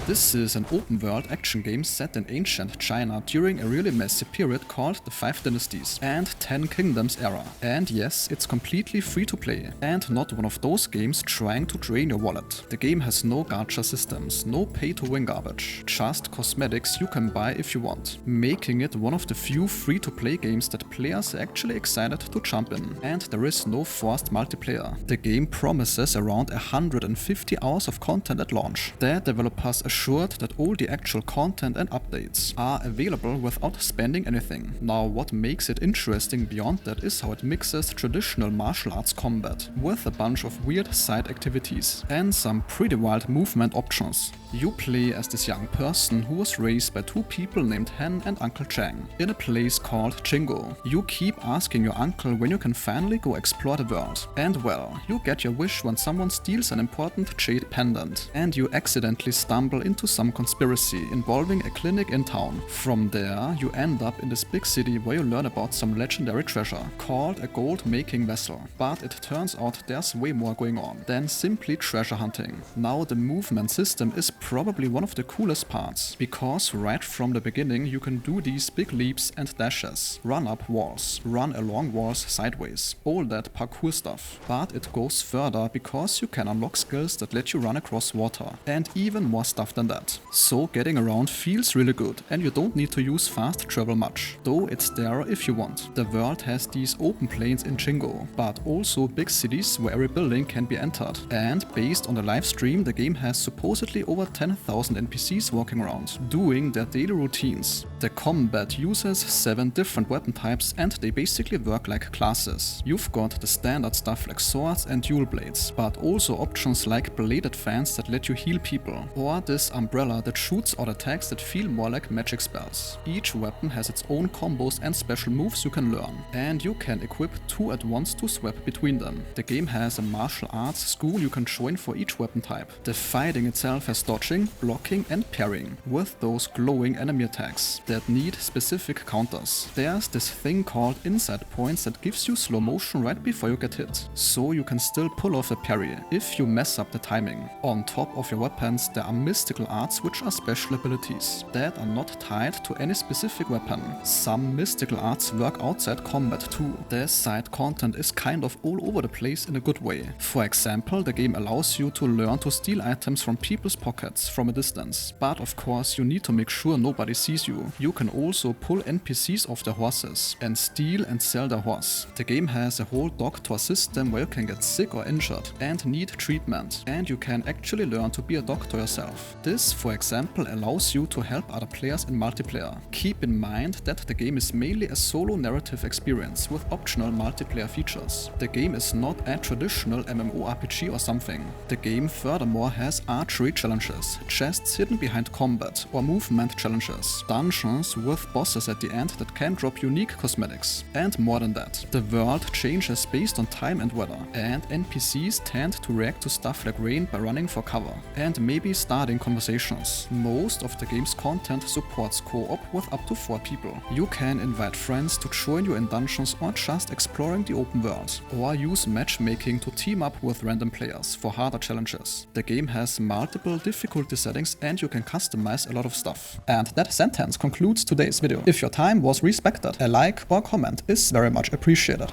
This is an open-world action game set in ancient China during a really messy period called the 5 Dynasties and 10 Kingdoms era. And yes, it's completely free to play, and not one of those games trying to drain your wallet. The game has no gacha systems, no pay-to-win garbage, just cosmetics you can buy if you want, making it one of the few free-to-play games that players are actually excited to jump in. And there is no forced multiplayer. The game promises around 150 hours of content at launch. The developers assured that all the actual content and updates are available without spending anything. Now, what makes it interesting beyond that is how it mixes traditional martial arts combat with a bunch of weird side activities and some pretty wild movement options. You play as this young person who was raised by two people named Han and Uncle Chang in a place called Jingo. You keep asking your uncle when you can finally go explore the world. And well, you get your wish when someone steals an important jade pendant and you accidentally stumble into some conspiracy involving a clinic in town. From there, you end up in this big city where you learn about some legendary treasure called a gold-making vessel. But it turns out there's way more going on than simply treasure hunting. Now, the movement system is probably one of the coolest parts, because right from the beginning you can do these big leaps and dashes, run up walls, run along walls sideways, all that parkour stuff. But it goes further because you can unlock skills that let you run across water, and even more stuff than that. So getting around feels really good, and you don't need to use fast travel much, though it's there if you want. The world has these open plains in Jingo, but also big cities where every building can be entered. And based on the live stream, the game has supposedly over 10,000 NPCs walking around, doing their daily routines. The combat uses 7 different weapon types and they basically work like classes. You've got the standard stuff like swords and dual blades, but also options like bladed fans that let you heal people, or this umbrella that shoots out attacks that feel more like magic spells. Each weapon has its own combos and special moves you can learn, and you can equip 2 at once to swap between them. The game has a martial arts school you can join for each weapon type. The fighting itself has dodging, blocking and parrying, with those glowing enemy attacks that need specific counters. There's this thing called inside points that gives you slow motion right before you get hit, so you can still pull off a parry if you mess up the timing. On top of your weapons, there are mystical arts which are special abilities that are not tied to any specific weapon. Some mystical arts work outside combat too. The side content is kind of all over the place in a good way. For example, the game allows you to learn to steal items from people's pockets from a distance, but of course you need to make sure nobody sees you. You can also pull NPCs off their horses and steal and sell their horse. The game has a whole doctor system where you can get sick or injured and need treatment, and you can actually learn to be a doctor yourself. This, for example, allows you to help other players in multiplayer. Keep in mind that the game is mainly a solo narrative experience with optional multiplayer features. The game is not a traditional MMORPG or something. The game furthermore has archery challenges, chests hidden behind combat or movement challenges, dungeons with bosses at the end that can drop unique cosmetics, and more than that. The world changes based on time and weather, and NPCs tend to react to stuff like rain by running for cover and maybe starting conversations. Most of the game's content supports co-op with up to 4 people. You can invite friends to join you in dungeons or just exploring the open world, or use matchmaking to team up with random players for harder challenges. The game has multiple difficulty settings and you can customize a lot of stuff. And that sentence concludes today's video. If your time was respected, a like or comment is very much appreciated.